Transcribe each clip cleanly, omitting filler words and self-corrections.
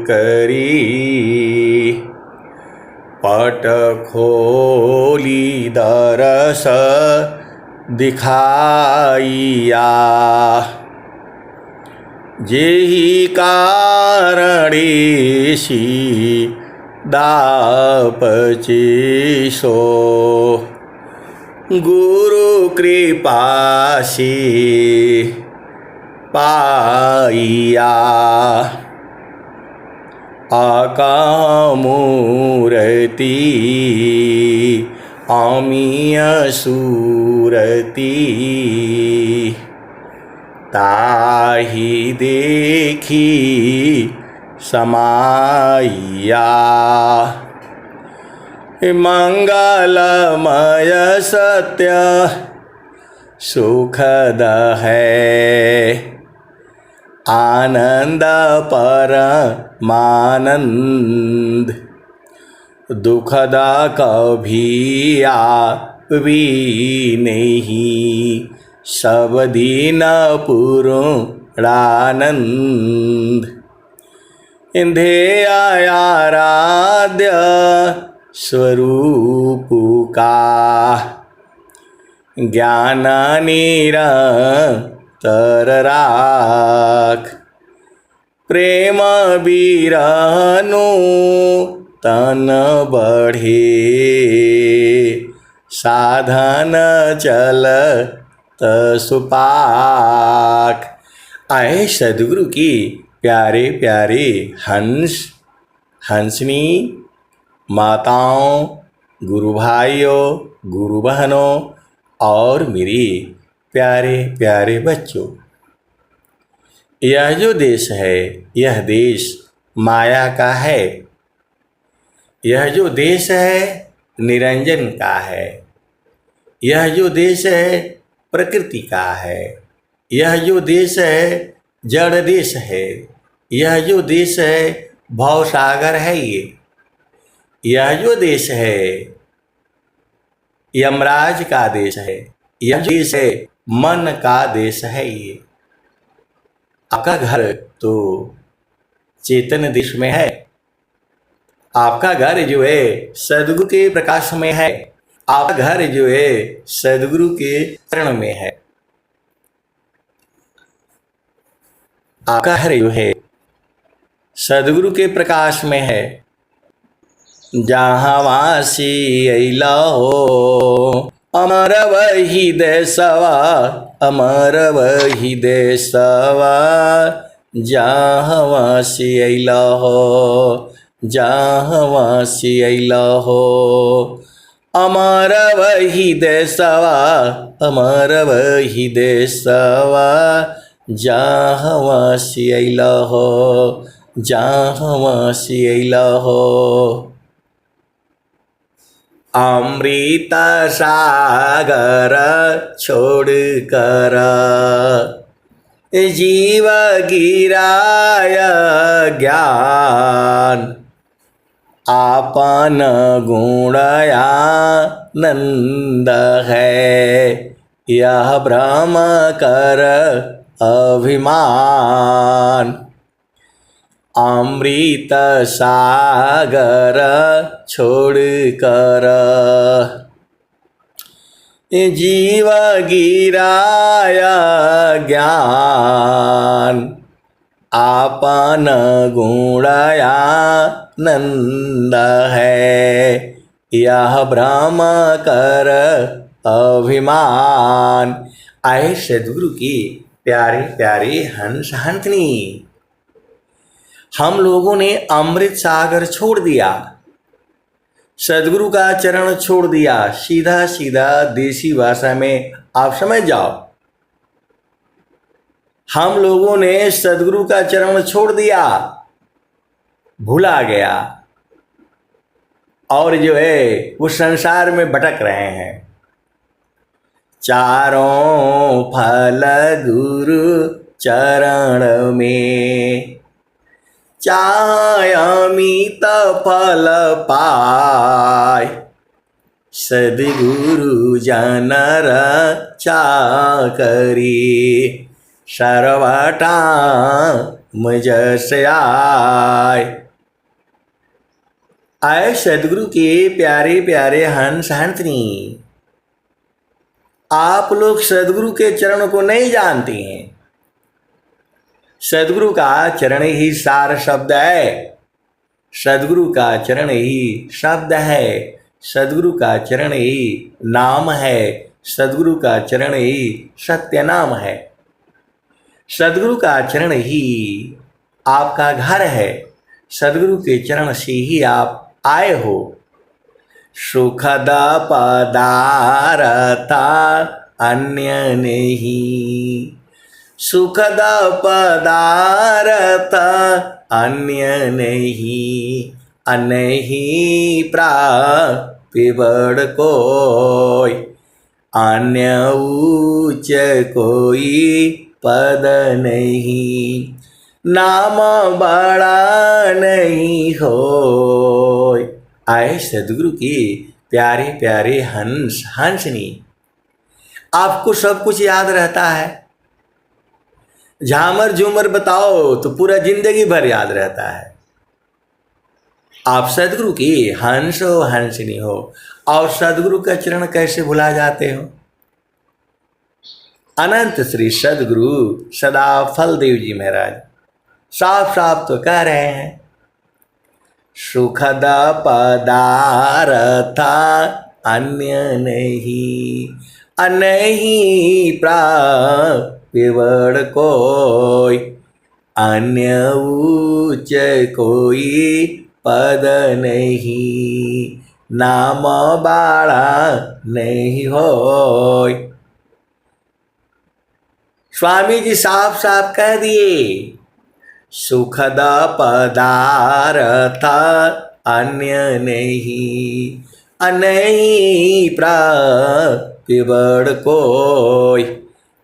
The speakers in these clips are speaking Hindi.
करी पट खोली दरस दिखाइया। जेहि कारणेशी दापचेशो गुरु कृपासी पाइया। आकामूर्ति अमीय सूरति ताहि देखी समाइया। मंगलमय सत्य सुखद है आनंद परमानंद। दुखदा कभी आवी नहीं सब दिन पूर्णानंद। ध्येय आराध्य स्वरूप का ज्ञान निरंतर राख। प्रेम बिरहनु तन बढ़े साधन चलत सुपाक। आए सदगुरु की प्यारे प्यारे हंस हंसनी माताओं, गुरु भाइयों, गुरु बहनों और मेरे प्यारे प्यारे बच्चों। यह जो देश है यह देश माया का है। यह जो देश है निरंजन का है। यह जो देश है प्रकृति का है। यह जो देश है जड़ देश है। यह जो देश है भवसागर है। यह जो देश है यमराज का देश है। यह जो देश है मन का देश है। ये आपका घर तो चेतन देश में है। आपका घर जो है सदगुरु के प्रकाश में है। आपका घर जो है सदगुरु के चरण में है। आपका घर जो है सदगुरु के प्रकाश में है। जहाँ वासी अइला हो अमर वही देशवा, अमर वही देशवा। जहाँ वासी अइला हो, जहाँ वासी अइला हो अमर वही देशवा, अमर वही देशवा। जहाँ वासी अइला हो, जहाँ वासी अइला हो। अमृत सागर छोड़ कर जीव गिराय ज्ञान। आपन गुणयानंद है यह भ्रम कर अभिमान। अमृत सागर छोड़ कर जीव गिराय ज्ञान। आपन गुणयानंद है यह भ्रम कर अभिमान। आए सदगुरु की प्यारे प्यारे हंस हंसनी। हम लोगों ने अमृत सागर छोड़ दिया, सदगुरु का चरण छोड़ दिया। सीधा सीधा देसी भाषा में आप समझ जाओ, हम लोगों ने सदगुरु का चरण छोड़ दिया, भूला गया और जो है वो संसार में भटक रहे हैं। चारों फल गुरु चरण में चाहे अमित फल पाय। सद्गुरु जन रक्षा करी सर्वटा मुझ से आए। आए सदगुरु के प्यारे प्यारे हंस हंसनी, आप लोग सदगुरु के चरण को नहीं जानते हैं। सदगुरु का चरण ही सार शब्द है, सदगुरु का चरण ही शब्द है, सदगुरु का चरण ही नाम है, सदगुरु का चरण ही सत्य नाम है। सदगुरु का चरण ही आपका घर है, सदगुरु के चरण से ही आप आए हो। सुखद पदार्थ अन्य नहीं, सुखद पदार्थ अन्य नहीं, अनहि प्रापिबड़ कोई, अन्य ऊंच कोई पद नहीं, नाम बड़ा नहीं होय। आए सदगुरु की प्यारे प्यारे हंस हंसनी, आपको सब कुछ याद रहता है, झामर झूमर बताओ तो पूरा जिंदगी भर याद रहता है। आप सदगुरु की हंस हो हंसनी हो, और सदगुरु का चरण कैसे भुला जाते हो। अनंत श्री सदगुरु सदा फलदेव जी महाराज साफ साफ तो कह रहे हैं, सुखद पदार्थ अन्य नहीं, अनहि प्रापिबड़ कोई, अन्य ऊंच कोई पद नहीं, नाम बाड़ा नहीं होय। स्वामी जी साफ साफ कह दिए, सुखद पदार्थ अन्य नहीं, अनहि प्रापिबड़ कोई,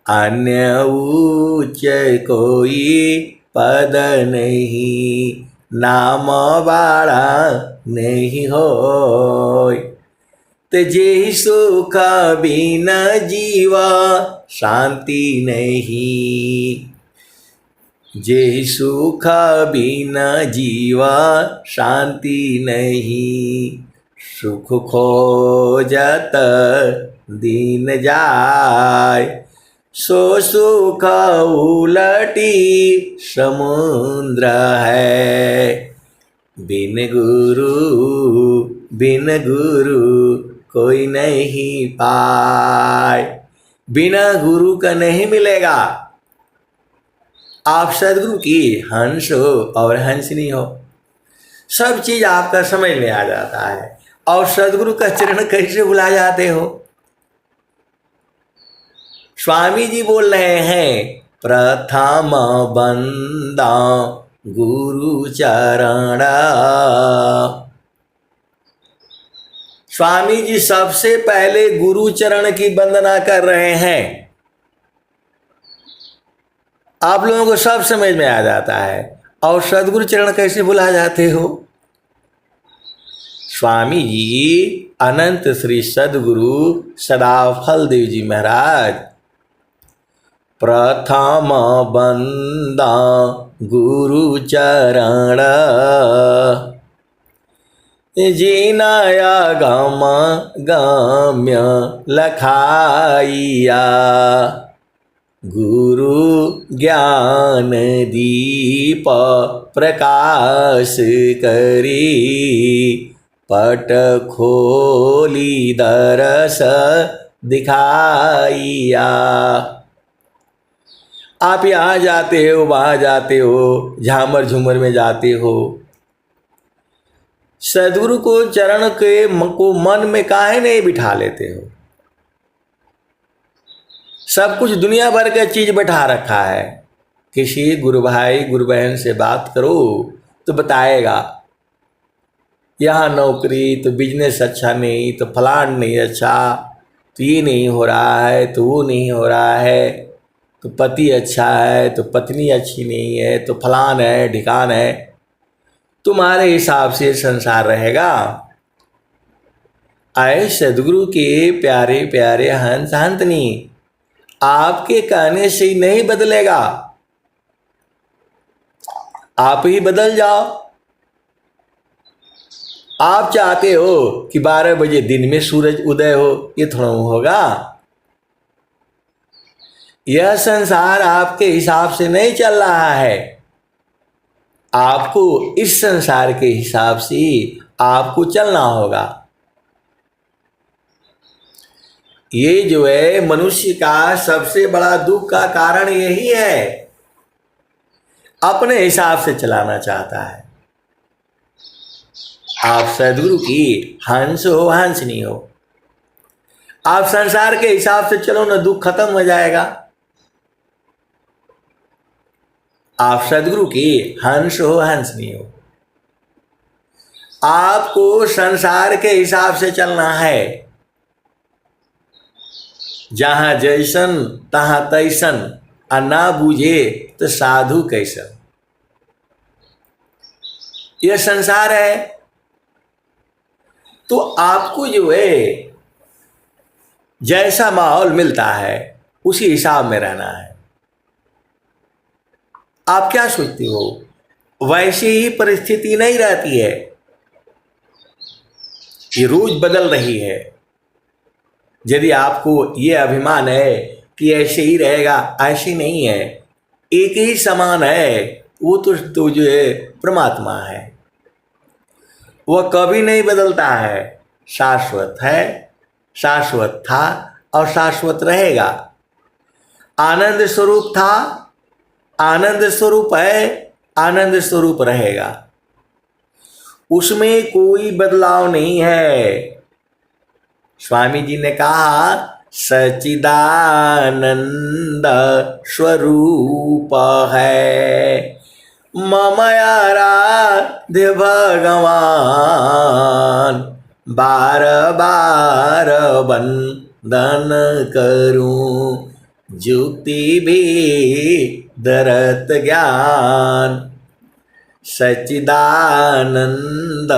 अन्य ऊंच कोई पद नहीं, नाम बाड़ा नहीं होय। तेजे सुख बिन जीवा शांति नहीं, जे सुख बिन जीवा शांति नहीं, सुख खोजत दीन जाय, सो सुख उलटी समुद्र है, बिन गुरु कोई नहीं पाए। बिना गुरु का नहीं मिलेगा। आप सदगुरु की हंस हो और हंसनी हो, सब चीज आपका समझ में आ जाता है, और सदगुरु का चरण कैसे भुला जाते हो। स्वामी जी बोल रहे हैं, प्रथम बंदा गुरु चरण। स्वामी जी सबसे पहले गुरु चरण की वंदना कर रहे हैं। आप लोगों को सब समझ में आ जाता है, और सदगुरु चरण कैसे भुला जाते हो। स्वामी जी अनंत श्री सदगुरु सदा फलदेव जी महाराज, प्रथम बंदा गुरु चरण, जिनाया गम गम्य लखाइया, गुरु ज्ञान दीप प्रकाश करी, पट खोली दरस दिखाइया। आप यहाँ जाते हो, वहाँ जाते हो, झामर झूमर में जाते हो, सदगुरु को चरण के को मन में काहे नहीं बिठा लेते हो। सब कुछ दुनिया भर का चीज बैठा रखा है। किसी गुरु भाई गुरु बहन से बात करो तो बताएगा, यहाँ नौकरी तो बिजनेस अच्छा नहीं, तो फलान नहीं अच्छा, तो ये नहीं हो रहा है, तो वो नहीं हो रहा है, तो पति अच्छा है तो पत्नी अच्छी नहीं है, तो फलान है ढिकान है। तुम्हारे हिसाब से संसार रहेगा। आए सदगुरु के प्यारे प्यारे हंस हंसनी, आपके कहने से ही नहीं बदलेगा। आप ही बदल जाओ। आप चाहते हो कि 12 बजे दिन में सूरज उदय हो, ये थोड़ा होगा। यह संसार आपके हिसाब से नहीं चल रहा है। आपको इस संसार के हिसाब से आपको चलना होगा। ये जो है मनुष्य का सबसे बड़ा दुख का कारण यही है, अपने हिसाब से चलाना चाहता है। आप सदगुरु की हंस हो, हंसनी हो। आप संसार के हिसाब से चलो ना, दुख खत्म हो जाएगा। आप सदगुरु की हंस हो, हंसनी हो। आपको संसार के हिसाब से चलना है। जहां जैसन तहां तैसन, और ना बूझे तो साधु कैसन। यह संसार है। तो आपको जो है जैसा माहौल मिलता है उसी हिसाब में रहना है। आप क्या सोचते हो, वैसी ही परिस्थिति नहीं रहती है, ये रोज बदल रही है। यदि आपको ये अभिमान है कि ऐसे ही रहेगा, ऐसे नहीं है, एक ही समान है। वो तो जो है परमात्मा है, वह कभी नहीं बदलता है, शाश्वत है, शाश्वत था और शाश्वत रहेगा। आनंद स्वरूप था, आनंद स्वरूप है, आनंद स्वरूप रहेगा। उसमें कोई बदलाव नहीं है। स्वामी जी ने कहा सच्चिदानंद स्वरूप है, मम आराध्य भगवान, बार बार वंदन करूं, जुक्ति भी दरत ज्ञान। सच्चिदानंद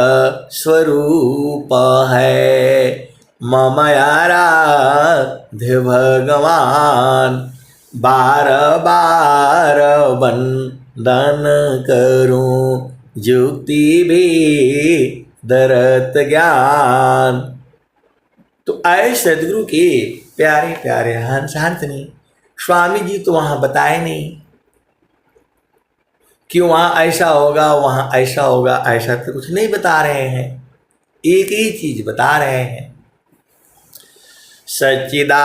स्वरूप है, मम आराध्य भगवान, बार बार वंदन करूं, जुक्ति भी दरत ज्ञान। तो आए सदगुरु के प्यारे प्यारे हंस हंसनी। स्वामी जी तो वहां बताए नहीं कि वहां ऐसा होगा, वहां ऐसा होगा, ऐसा तो कुछ नहीं बता रहे हैं। एक ही चीज बता रहे हैं, सच्चिदानंद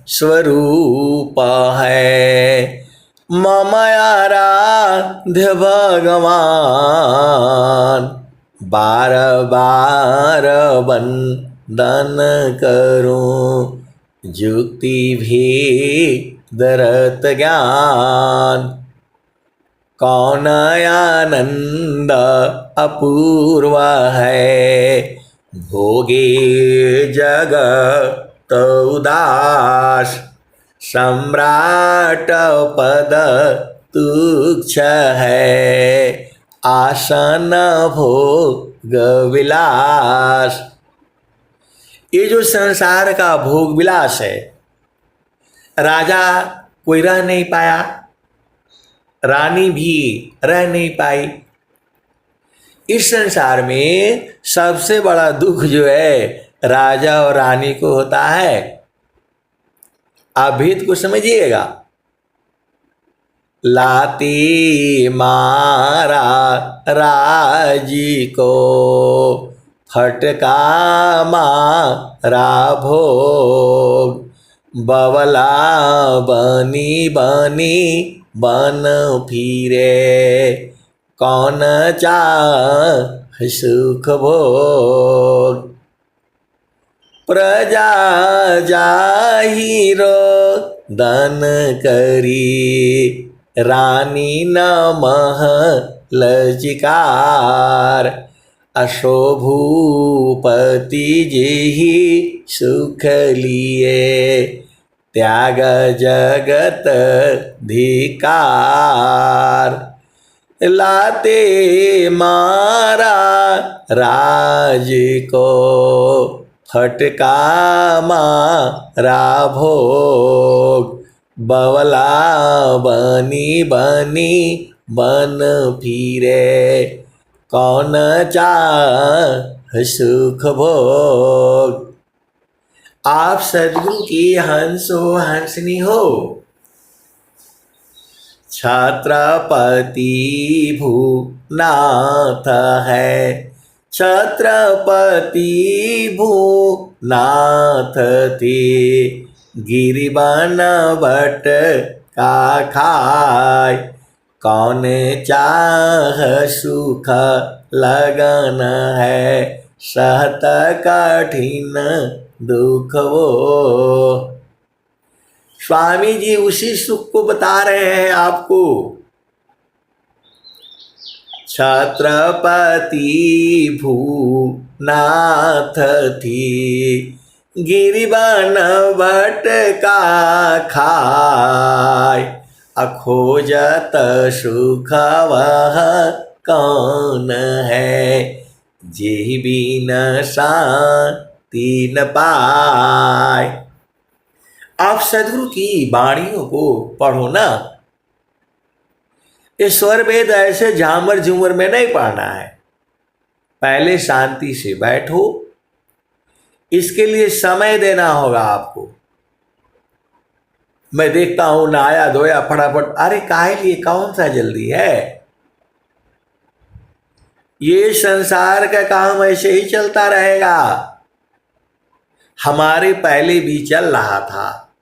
स्वरूप है, मम आराध्य भगवान, बार बार वंदन करूं, जुक्ति भी दरत ज्ञान। कौन आनंद अपूर्व है, भोगे जगत उदास, सम्राट पद तुच्छ है, आसन भोग विलास। ये जो संसार का भोग विलास है, राजा कोई रह नहीं पाया, रानी भी रह नहीं पाई। इस संसार में सबसे बड़ा दुख जो है राजा और रानी को होता है। आप भेद को समझिएगा। लाती मारा राजी को, फटका मारा भोग, बवला बनी बनी बन फिरे, कौन चाह सुख भोग। प्रजा जाहिरो दन करी, रानी न महल चिकार, अशोभूपति जेहि सुख लिए, त्याग जगत धिकार। लाते मारा राज को, फटका मारा भोग, बवला बनी बनी बन फिरे, कौन चाह सुख भोग। आप सद्गुरु की हंस हो, हंसनी हो। छत्रपति भूनाथ है, छत्रपति भूनाथ थे, गिरिवन बट का खाय, कौन चाह सुख लगन है, सहत कठिन दुख वो। स्वामी जी उसी सुख को बता रहे हैं आपको। छत्रपति भूनाथ थी, गिरिवन बट का खाय, अखोजत सुख वह कौन है, जेहि बिन शांति न पाय। आप सद्गुरु की वाणियों को पढ़ो ना। ये स्वर वेद ऐसे झामर झूमर में नहीं पढ़ना है। पहले शांति से बैठो, इसके लिए समय देना होगा आपको। मैं देखता हूं नहाया धोया फटाफट, अरे काहे लिए, कौन सा जल्दी है। ये संसार का काम ऐसे ही चलता रहेगा। हमारे पहले भी चल रहा था,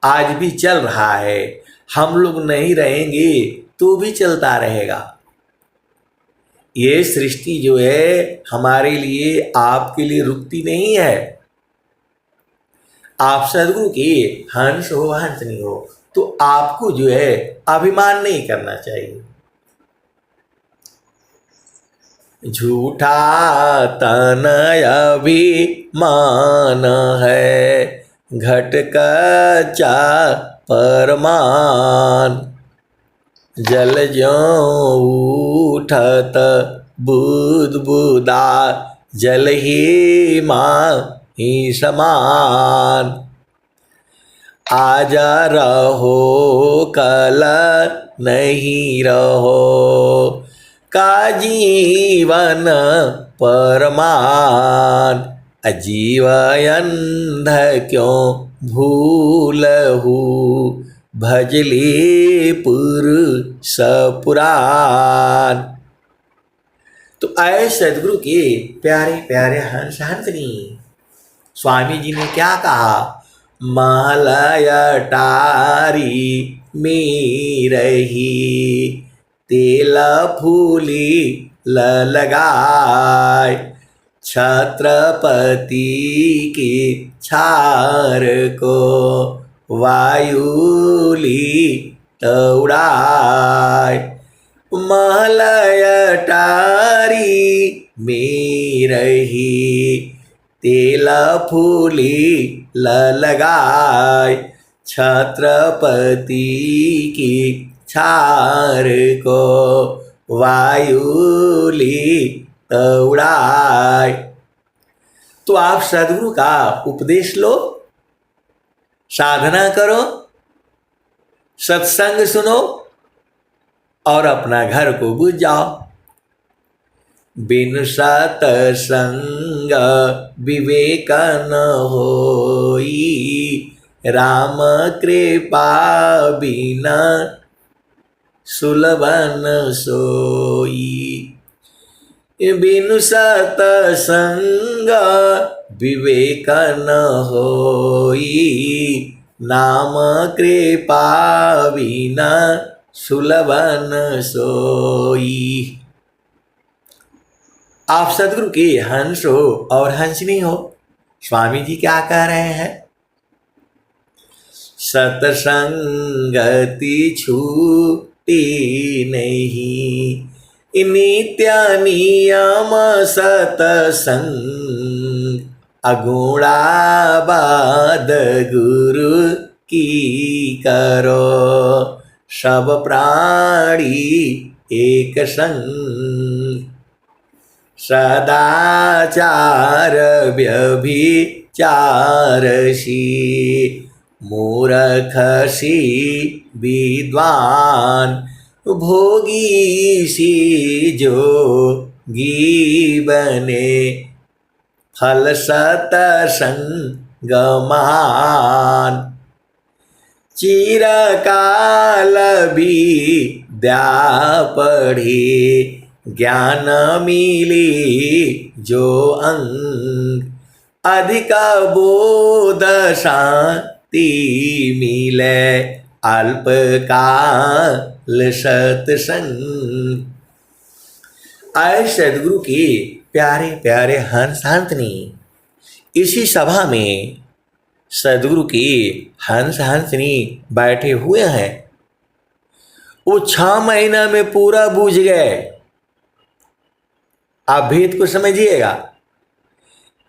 आज भी चल रहा है, हम लोग नहीं रहेंगे तो भी चलता रहेगा। ये सृष्टि जो है हमारे लिए, आपके लिए रुकती नहीं है। आप सद्गुरु के हंस हो, हंसनी हो, तो आपको जो है अभिमान नहीं करना चाहिए। झूठा तनय अभिमान है, घट कच्चा परमान, जल ज्यों उठत बुदबुदा, जल ही माँ ही समान। आज रहो कल नहीं रहो, का जीवन परमान, अजीव अंध क्यों भूलहु, भजली पुरुष पुराण। तो आए सद्गुरु के प्यारे प्यारे हंस हंसनी। स्वामी जी ने क्या कहा, महलय टारी में रही, तेल फूली लगाय, छत्रपति की छार को वायुली उड़ाय। महलय टारी में रही, तेल फूली लगाय, छत्रपति की छार को वायुली उड़ाय। तो आप सद्गुरु का उपदेश लो, साधना करो, सत्संग सुनो और अपना घर को बुझ जाओ। बिन सत्संग विवेक न होई, राम कृपा बिना सुलभन सोई। बिनु सत्संग विवेक न होई, नाम कृपा बिना सुलभन सोई। आप सद्गुरु के हंस हो और हंसनी हो। स्वामी जी क्या कह रहे हैं, सत्संगति छूटी नहीं, नित्य नियम सत्संग, अगुणाबाद गुरु की करो, सब प्राणी एक संग, सदाचार व्यभिचारसी, मूर्ख सी विद्वान भोगी सी जोगी बने फल सतसंग मान चिरकाल विद्या पढ़ी ज्ञान मिली जो अंग अधिक बोध शांति मिले अल्पकाल सत्संग। आए सदगुरु की प्यारे प्यारे हंस हंसनी, इसी सभा में सदगुरु की हंस हंसनी बैठे हुए हैं। वो 6 महीना में पूरा बूझ गए। आप भेद को समझिएगा।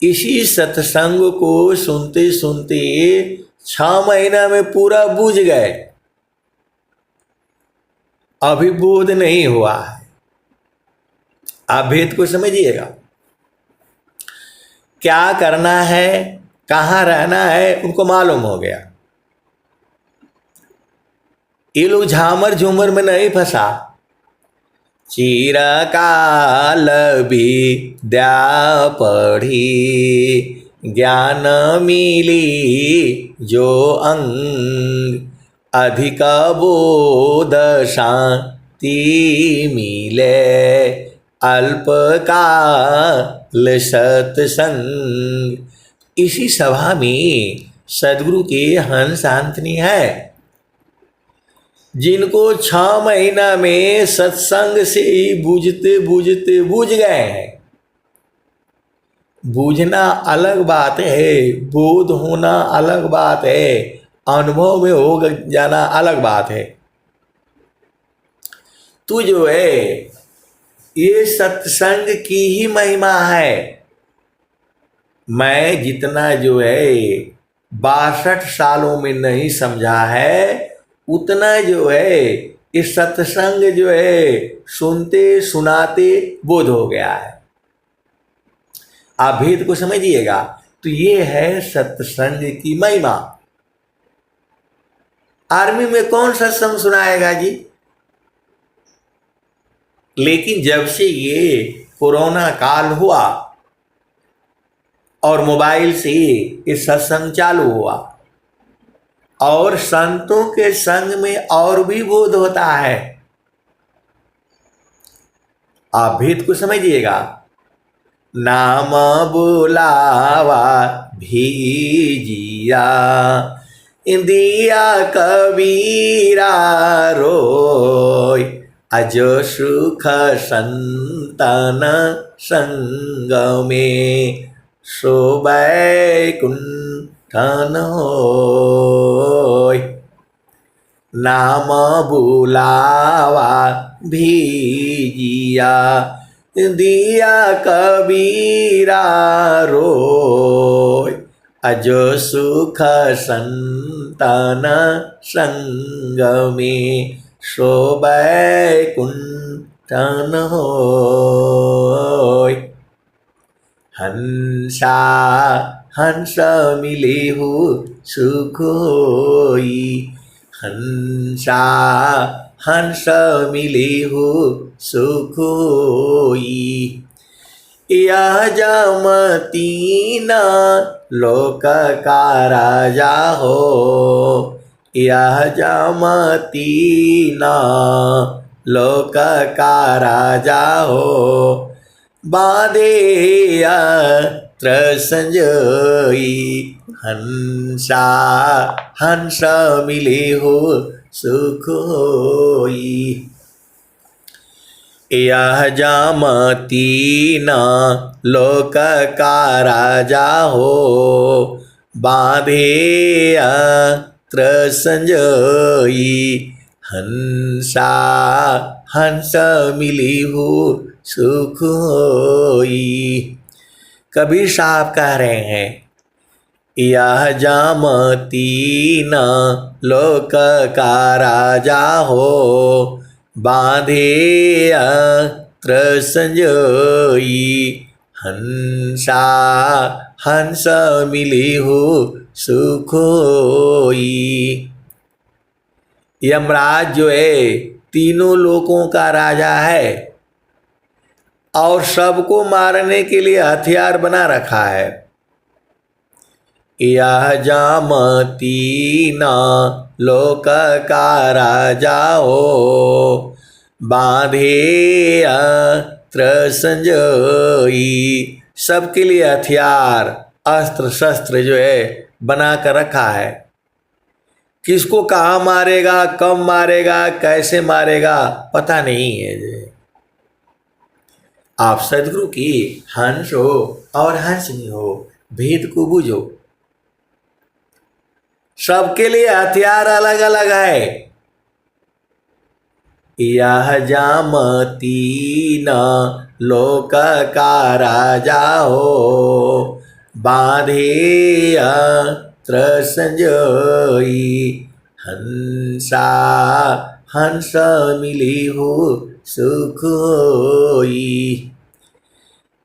इसी सत्संग को सुनते सुनते 6 महीना में पूरा बूझ गए। अभी बोध नहीं हुआ है। आप भेद को समझिएगा। क्या करना है, कहाँ रहना है, उनको मालूम हो गया। ये लोग झामर झूमर में नहीं फंसा। चिरकाल विद्या पढ़ी ज्ञान मिली जो अंग अधिक बोध शांति मिले अल्पकाल सत्संग। इसी सभा में सदगुरु के हंस हंसनी है, जिनको 6 महीना में सत्संग से ही बूझते बूझते बूझ गए हैं। बूझना अलग बात है, बोध होना अलग बात है, अनुभव में हो जाना अलग बात है। तू जो है, ये सत्संग की ही महिमा है। मैं जितना जो है 62 सालों में नहीं समझा है, उतना जो है इस सत्संग जो है सुनते सुनाते बोध हो गया है। आप भेद को समझिएगा। तो ये है सत्संग की महिमा। आर्मी में कौन सत्संग सुनाएगा जी? लेकिन जब से ये कोरोना काल हुआ और मोबाइल से ये सत्संग चालू हुआ, और संतों के संग में और भी बोध होता है। आप भेद को समझिएगा। नाम बुलावा भीजिया दिया कबीरा रोय अजो सुख संतन संग में शोभै कुंठन होय। नाम बुलावा भीजिया दिया कबीरा रोय अजो सुख संतन संग में शोभै कुंठन होय। हंसा हंस मिलेहु सुख होई हंसा हंस मिलेहु सुख होई। यह जमतीन लोक का राजा हो यह जमतीन लोक का राजा हो बाधे अत्र संजोई हंसा हंस मिलेहु सुख होई। यह जामतीन लोक का राजा हो बाधे अत्र संजोई हंसा हंस मिलेहु सुख होई। कबीर साहब कह रहे हैं, यह जामतीन लोक का राजा हो बांधे अत्र संजोई हंसा हंस मिलेहु सुख होई। यमराज जो है तीनों लोकों का राजा है और सबको मारने के लिए हथियार बना रखा है। यह जामती न लोक का राजा हो, बांधे अस्त्र संजोई। सबके लिए हथियार अस्त्र शस्त्र जो है बना कर रखा है। किसको कहाँ मारेगा, कब मारेगा, कैसे मारेगा पता नहीं है। आप सदगुरु की हंस हो और हंसनी हो, भेद को बूझो। सबके लिए हथियार अलग अलग है। यह जामती न लोक का राजा हो, बांधे अस्त्र संजोई। हंसा हंस मिली हो सुख होई।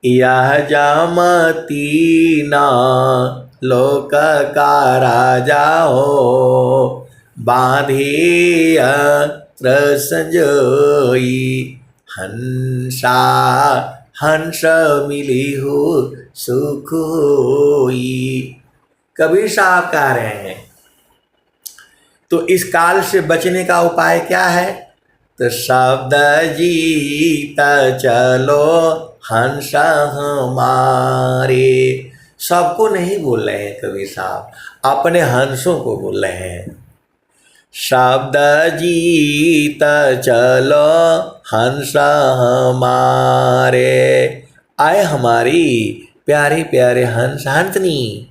यह जामती न लोक का राजा हो, बांधे अस्त्र संजोई। हंसा हंस मिली हो सुख होई। कबीर साहब कह रहे हैं तो इस काल से बचने का उपाय क्या है? तो शब्द जीता चलो हंस हमारे। सबको नहीं बोल रहे हैं कबीर साहब, अपने हंसों को बोल रहे हैं। शब्द जीता चलो हंस हमारे। आए हमारी प्यारे प्यारे हंस हंसनी,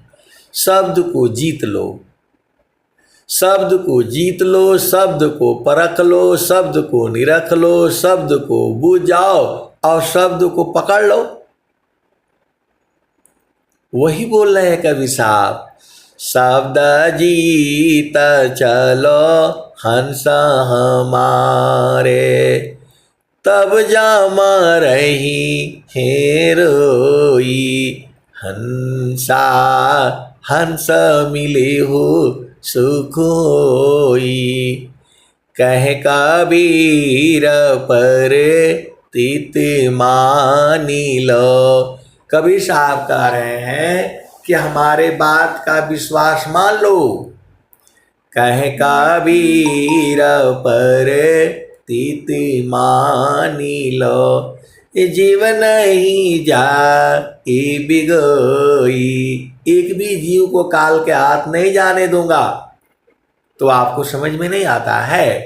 शब्द को जीत लो, शब्द को जीत लो, शब्द को परख लो, शब्द को निरख लो, शब्द को बूझ जाओ और शब्द को पकड़ लो। वही बोल रहे हैं कवि साहब, शब्द जीत चलो हंस हमारे, तब जामा रही है रोई। हंसा हंस मिले हो सुख होई। कह कबीर पर तित मानी लो। कबीर साहब कह रहे हैं कि हमारे बात का विश्वास मान लो। कह कबीर पर तित मानी लो। जीवन ही जा बिगोई। एक भी जीव को काल के हाथ नहीं जाने दूंगा। तो आपको समझ में नहीं आता है,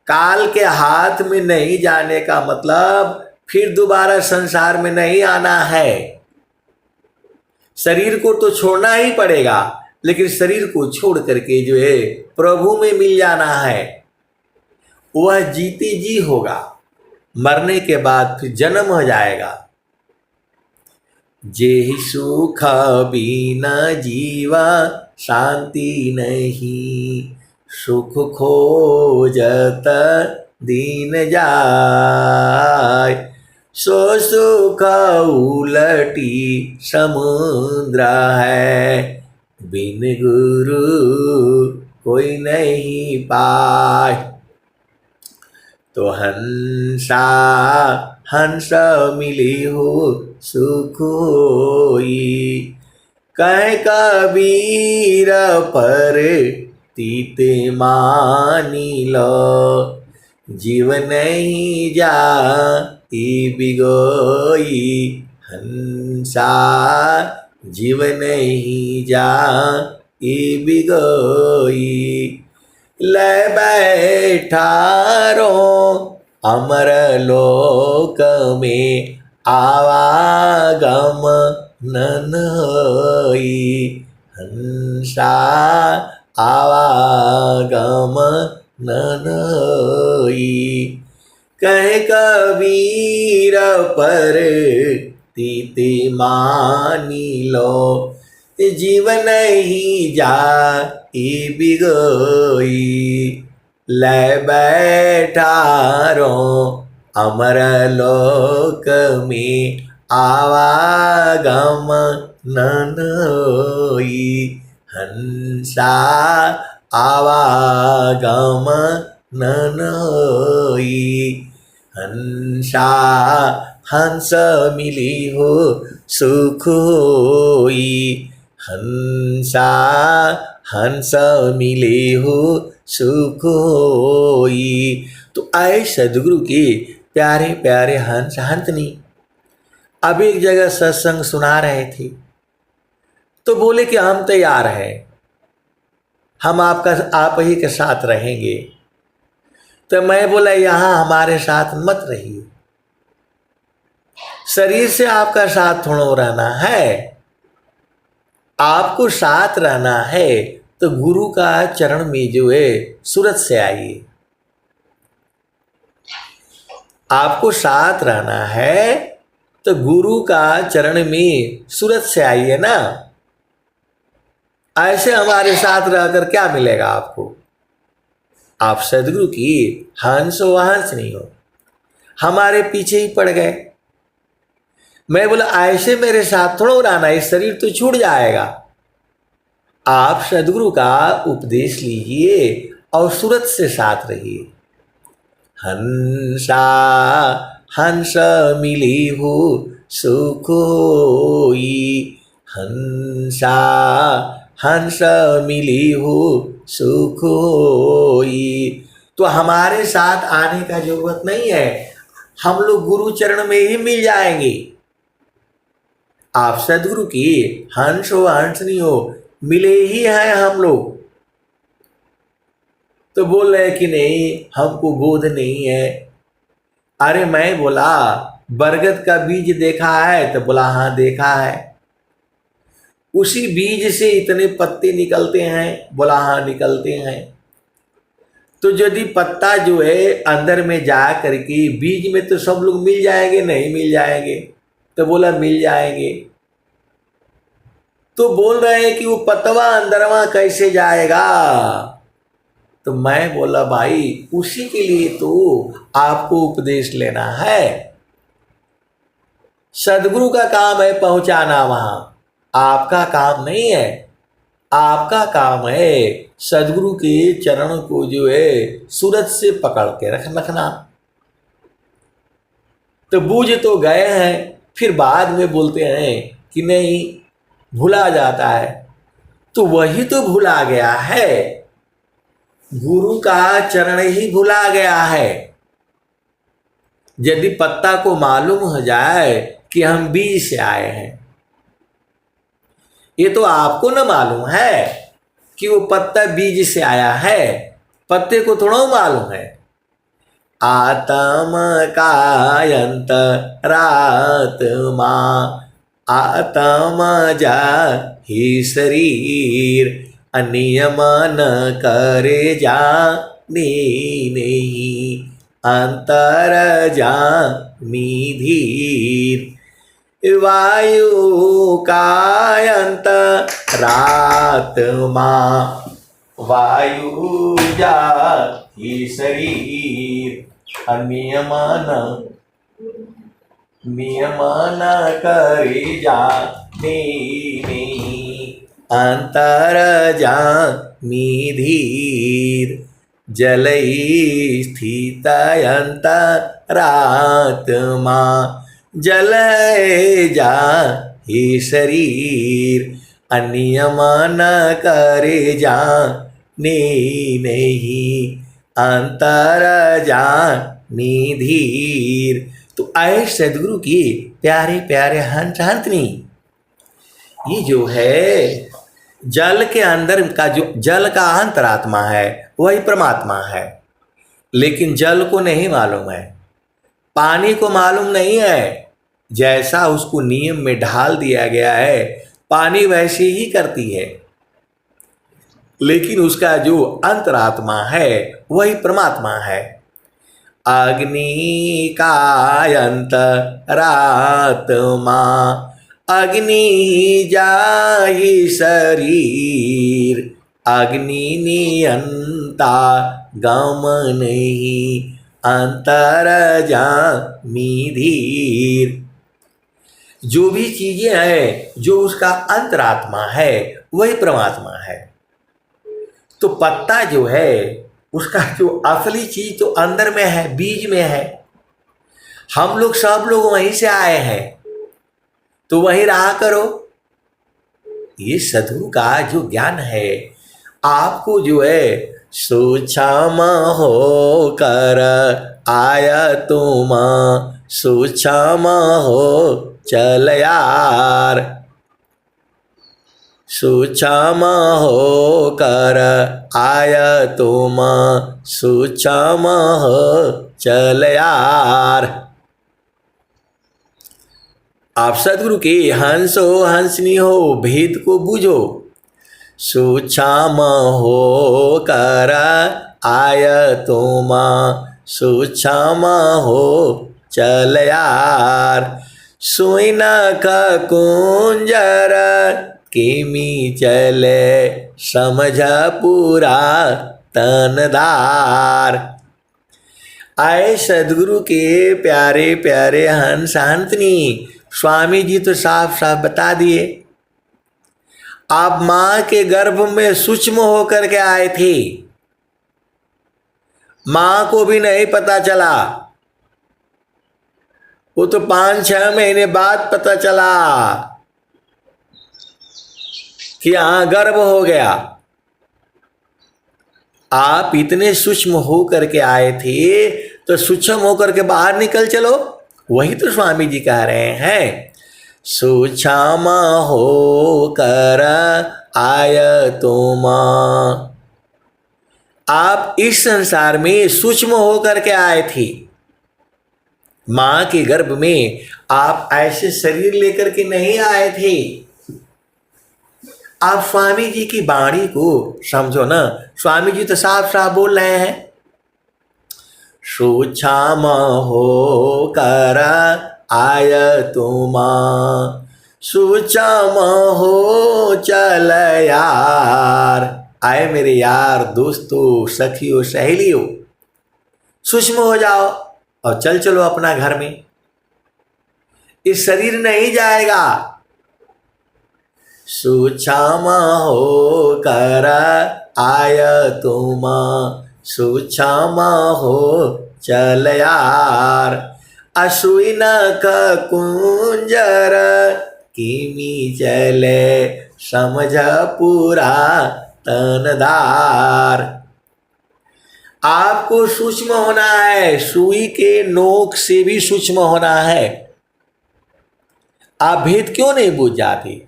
काल के हाथ में नहीं जाने का मतलब फिर दोबारा संसार में नहीं आना है। शरीर को तो छोड़ना ही पड़ेगा, लेकिन शरीर को छोड़ करके जो है प्रभु में मिल जाना है। वह जीते जी होगा, मरने के बाद फिर जन्म हो जाएगा। जेहि सुख बिना जीवा शांति नहीं, सुख खोजत दीन जाय। सो सुख उलटी समुद्र है, बिन गुरु कोई नहीं पाए। तो हंसा हंस मिली हो सुख होई। कह कबीर पर तीत मानी लो। जीवन ही जा बिगोई। हंसा जीवन ही जा बिगोई। ले बैठा रो अमर लोक में, आवागम नन होई। हंसा आवागम नन होई। कह कबीर पर तीत मानी लो। जीवन ही जा बिगोई। ले बैठा रो अमर लोक में, आवागम नन होई। हंसा आवागमन होई। हंसा हंस मिली हो सुख होई। हंसा हंस मिली हो सुख होई। तो आए सदगुरु के प्यारे प्यारे हंस हंसनी अब एक जगह सत्संग सुना रहे थे, तो बोले कि हम तैयार हैं, हम आप ही के साथ रहेंगे। तो मैं बोला यहाँ हमारे साथ मत रहिए, शरीर से आपका साथ थोड़ा रहना है, आपको साथ रहना है तो गुरु का चरण में जो है सूरत से आइए। आपको साथ रहना है तो गुरु का चरण में सूरत से आइए ना। ऐसे हमारे साथ रहकर क्या मिलेगा आपको? आप सदगुरु की हंस हो हंस नहीं हो, हमारे पीछे ही पड़ गए। मैं बोला ऐसे मेरे साथ थोड़ा रहना, इस शरीर तो छूट जाएगा। आप सदगुरु का उपदेश लीजिए और सूरत से साथ रहिए। हंसा हंस मिली हो सुख होई। हंसा हंस मिली हो सुख होई। तो हमारे साथ आने का जरूरत नहीं है, हम लोग गुरु चरण में ही मिल जाएंगे। आप सदगुरु की हंस हो हंस नहीं हो, मिले ही हैं हम लोग। तो बोल रहे कि नहीं हमको बोध नहीं है। अरे मैं बोला बरगद का बीज देखा है? तो बोला हाँ देखा है। उसी बीज से इतने पत्ते निकलते हैं? बोला हाँ निकलते हैं। तो यदि पत्ता जो है अंदर में जा करके बीज में तो सब लोग मिल जाएंगे? नहीं मिल जाएंगे। तो बोला मिल जाएंगे। तो बोल रहे हैं कि वो पतवा अंदरवा कैसे जाएगा? तो मैं बोला भाई उसी के लिए तो आपको उपदेश लेना है। सदगुरु का काम है पहुंचाना वहां, आपका काम नहीं है। आपका काम है सदगुरु के चरण को जो है सूरत से पकड़ के रखना। तो बूझ तो गए हैं, फिर बाद में बोलते हैं कि नहीं भुला जाता है। तो वही तो भुला गया है, गुरु का चरण ही भुला गया है। यदि पत्ता को मालूम हो जाए कि हम बीज से आए हैं, ये तो आपको न मालूम है कि वो पत्ता बीज से आया है, पत्ते को थोड़ा मालूम है। आत्म कायंतरात्मा आत्म जा ही शरीर अनियम न करे जा नहीं अंतर जा धीर। वायु कायंतरात्मा वायु जा ही शरीर नियमन करे जाने अंतर धीर। जलई स्थित अंतरात्मा जलय जा ही शरीर अनियमन करे नहीं अंतर धीर। तो आए सदगुरु की प्यारे प्यारे हंस हंसनी, ये जो है जल के अंदर का जो जल का अंतरात्मा है वही परमात्मा है, लेकिन जल को नहीं मालूम है, पानी को मालूम नहीं है। जैसा उसको नियम में ढाल दिया गया है पानी वैसे ही करती है, लेकिन उसका जो अंतरात्मा है वही परमात्मा है। अग्नि का अंतरात्मा अग्नि जाहि शरीर अग्नि नियंता गम नहीं अंतर धीर। जो भी चीजें हैं जो उसका अंतरात्मा है वही परमात्मा है। तो पत्ता जो है उसका जो असली चीज तो अंदर में है, बीज में है। हम लोग सब लोग वहीं से आए हैं, तो वहीं रहा करो। ये सद्गुरु का जो ज्ञान है आपको जो है सूक्ष्म हो कर आया तुम, सूक्ष्म हो चल यार, सूक्ष्म हो कर आया तुम, सूक्ष्म हो चल यार। आप सद्गुरु के हंस हो हंसनी हो भेद को बूझो, सूक्ष्म हो कर आय तुम, सूक्ष्म हो चल यार। सुई नख कुंजर किमी चले, समझ पूरा तनदार। आए सदगुरु के प्यारे प्यारे हंस हंसनी। स्वामी जी तो साफ साफ बता दिए, आप मां के गर्भ में सूक्ष्म होकर के आए थे, मां को भी नहीं पता चला, वो तो 5-6 महीने बाद पता चला कि हाँ गर्भ हो गया। आप इतने सूक्ष्म होकर के आए थे तो सूक्ष्म होकर के बाहर निकल चलो, वही तो स्वामी जी कह रहे हैं। सूक्ष्म हो कर आय तुम, आप इस संसार में सूक्ष्म होकर के आए थे। मां के गर्भ में आप ऐसे शरीर लेकर के नहीं आए थे। आप स्वामी जी की वाणी को समझो ना, स्वामी जी तो साफ साफ बोल रहे हैं, सूक्ष्म हो कर आय तुम, सूक्ष्म हो चल यार। आए मेरे यार दोस्तों सखियों सहेलियों, सूक्ष्म हो जाओ और चल चलो अपना घर में। इस शरीर नहीं जाएगा। सूक्ष्म हो कर आय तुम, सूक्ष्म हो चल यार। असुई नख कुंजर किमी चले, समझ पूरा तनदार। आपको सूक्ष्म होना है, सुई के नोक से भी सूक्ष्म होना है। आप भेद क्यों नहीं बूझ जाते?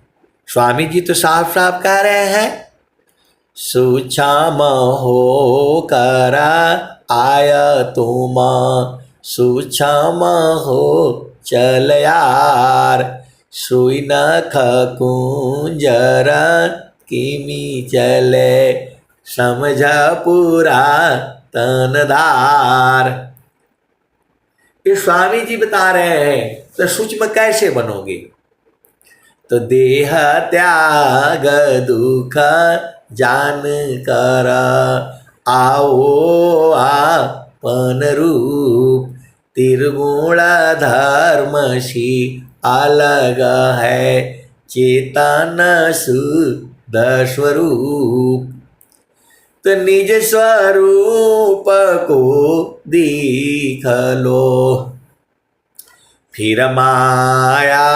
स्वामी जी तो साफ साफ कह रहे हैं, सूक्ष्म हो कर आय तुम, सूक्ष्म हो चल यार। सुई नख कुंजर किमी चले, समझ पूरा तनदार। ये स्वामी जी बता रहे हैं। तो सूक्ष्म कैसे बनोगे? तो देह त्याग दुख जान कर आओ आपन रूप, त्रिगुण धर्मसी अलग है चेतन शुद्ध स्वरूप। तो निज स्वरूप को देख लो, फिर माया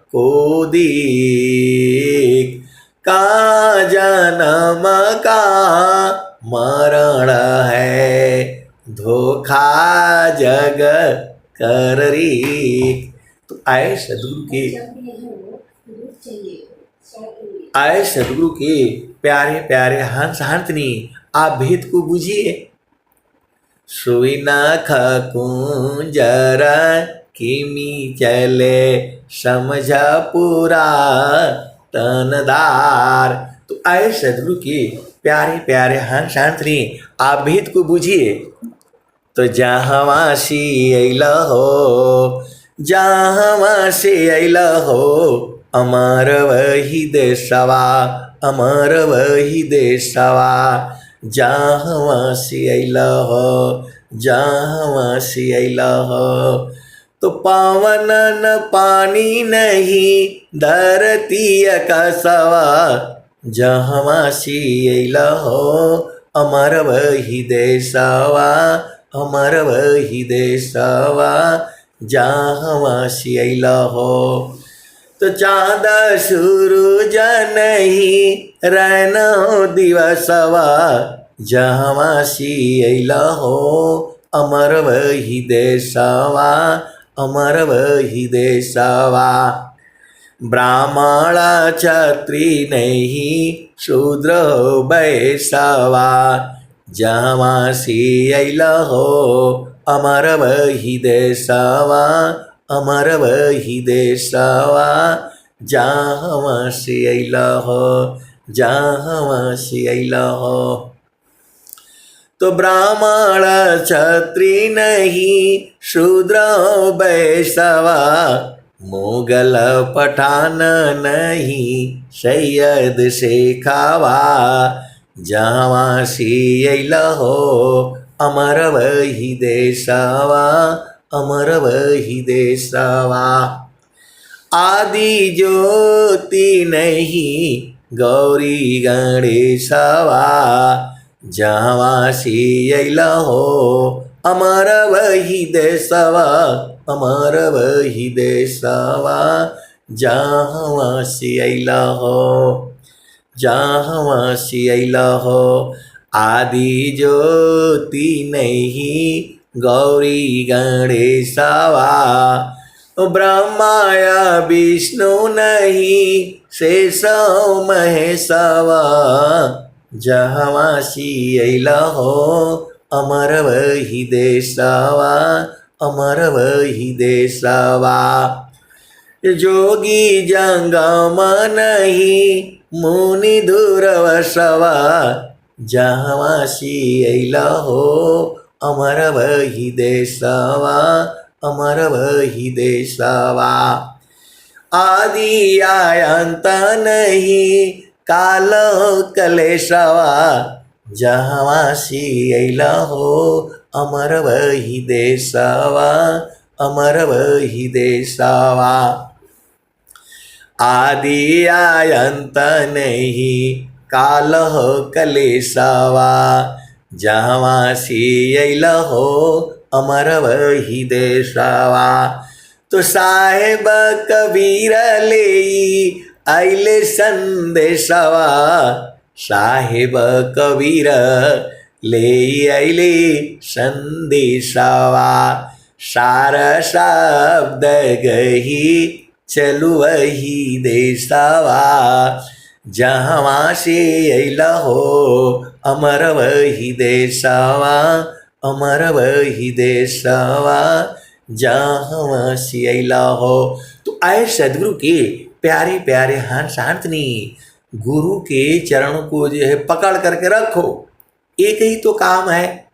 को देख। का जन्म का मरण है, धोखा जग कर रे। तो आए सदगुरु के, आए सदगुरु के प्यारे प्यारे हंस हंसनी, आप भेद को बुझिए। सुई नख कुंजर किमी चले, समझ पूरा तनदार। तो आए सदगुरु के प्यारे प्यारे हंस हंसनी, आप भेद को बुझिए। तो जहाँ से अल हो, जहाँ से अल हो, अमर वही देशवा, अमर वही देशवा। जहाँ से अल हो, जहाँ से अल हो, तो पावन न पानी नहीं धरती कसवा, जहवा सियला हो अमर वही देशवा, अमर वही देशवा, जहवा सियला हो। तो चाँद सूरज नहीं रहना दिवसवा, जहवा सियला हो अमर वही देशवा, अमर वही देशवा। ब्राह्मण क्षत्रिय नहीं शूद्र वैश्यवा, जहवा सियला हो अमर वही देशवा, अमर वही देशवा, जहवा सियला हो, जहवा सियला हो। तो ब्राह्मण क्षत्रिय नहीं शूद्र वैश्यवा, मुगल पठान नहीं सैयद शेखावा, जहवा सियला हो अमर वही देशवा, अमर वही देशवा। आदि ज्योति नहीं गौरी गणेशवा, जहवा सियला हो अमर वही देशवा, अमर वही देशवा, जहवा सियला हो, जहवा सियला हो। आदि ज्योति नहीं गौरी गणेशवा, ब्रह्माया विष्णु नहीं शेष महेशवा, जहवा सियला हो अमर वही देशवा, अमर वही देशवा। जोगी जंगम नहीं मुनि दुर्वसवा, जहवा सियला हो अमर वही देशवा, अमर वही देशवा। आदि अंत नहीं काल कलेशवा, जहवा सियला हो अमर वही देशवा, अमर वही देशवा। आदि अंत नहीं काल कलेशवा, जहवा सियला हो अमर वही देशवा। तो साहेब कबीर लेई आइले संदेशवा, साहेब कबीर ले आइले संदेशवा। सार शब्द गही चलु वही देशवा, जहवा सियला हो अमर वही देशवा, अमर वही देशवा, जहवा सियला हो। तो आए सदगुरु के प्यारे प्यारे हंस हंसनी गुरु के चरणों को जो है पकड़ करके रखो। एक ही तो काम है,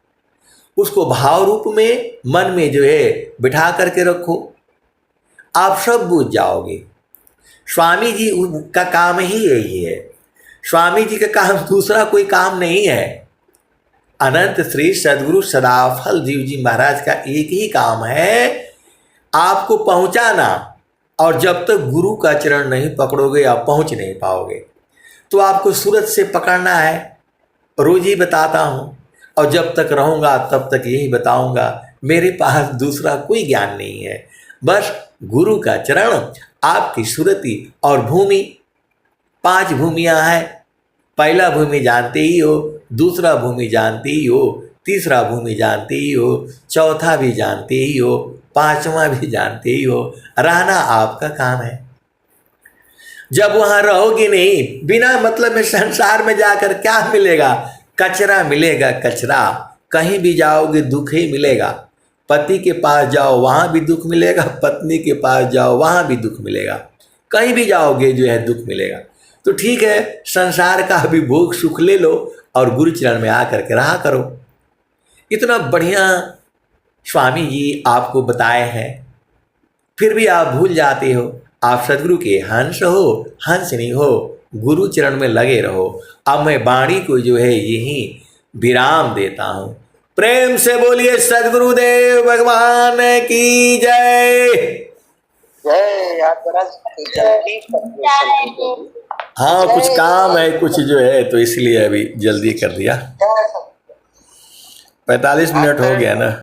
उसको भाव रूप में मन में जो है बिठा करके रखो, आप सब बुझ जाओगे। स्वामी जी का काम ही यही है, स्वामी जी का काम दूसरा कोई काम नहीं है। अनंत श्री सदगुरु सदाफल जीव जी महाराज का एक ही काम है, आपको पहुंचाना। और जब तक गुरु का चरण नहीं पकड़ोगे आप पहुंच नहीं पाओगे। तो आपको सूरत से पकड़ना है, रोज ही बताता हूँ, और जब तक रहूँगा तब तक यही बताऊँगा। मेरे पास दूसरा कोई ज्ञान नहीं है, बस गुरु का चरण, आपकी सुरति और भूमि। 5 भूमियाँ हैं। पहला भूमि जानते ही हो, दूसरा भूमि जानते ही हो, तीसरा भूमि जानते ही हो, चौथा भी जानते ही हो, 5वां भी जानते ही हो। रहना आपका काम है। जब वहाँ रहोगे नहीं, बिना मतलब में संसार में जाकर क्या मिलेगा? कचरा मिलेगा, कचरा। कहीं भी जाओगे दुख ही मिलेगा। पति के पास जाओ वहाँ भी दुख मिलेगा, पत्नी के पास जाओ वहाँ भी दुख मिलेगा, कहीं भी जाओगे जो है दुख मिलेगा। तो ठीक है, संसार का भी भोग सुख ले लो और गुरु चरण में आकर के रहा करो। इतना बढ़िया स्वामी जी आपको बताए हैं, फिर भी आप भूल जाते हो। आप सदगुरु के हंस हो, हंस नहीं हो, गुरु चरण में लगे रहो। अब मैं वाणी को जो है यही विराम देता हूँ। प्रेम से बोलिए सदगुरुदेव भगवान की जय। जय। आप जरा जल्दी कर हाँ कुछ काम है कुछ जो है तो इसलिए अभी जल्दी कर दिया। 45 मिनट हो गया ना।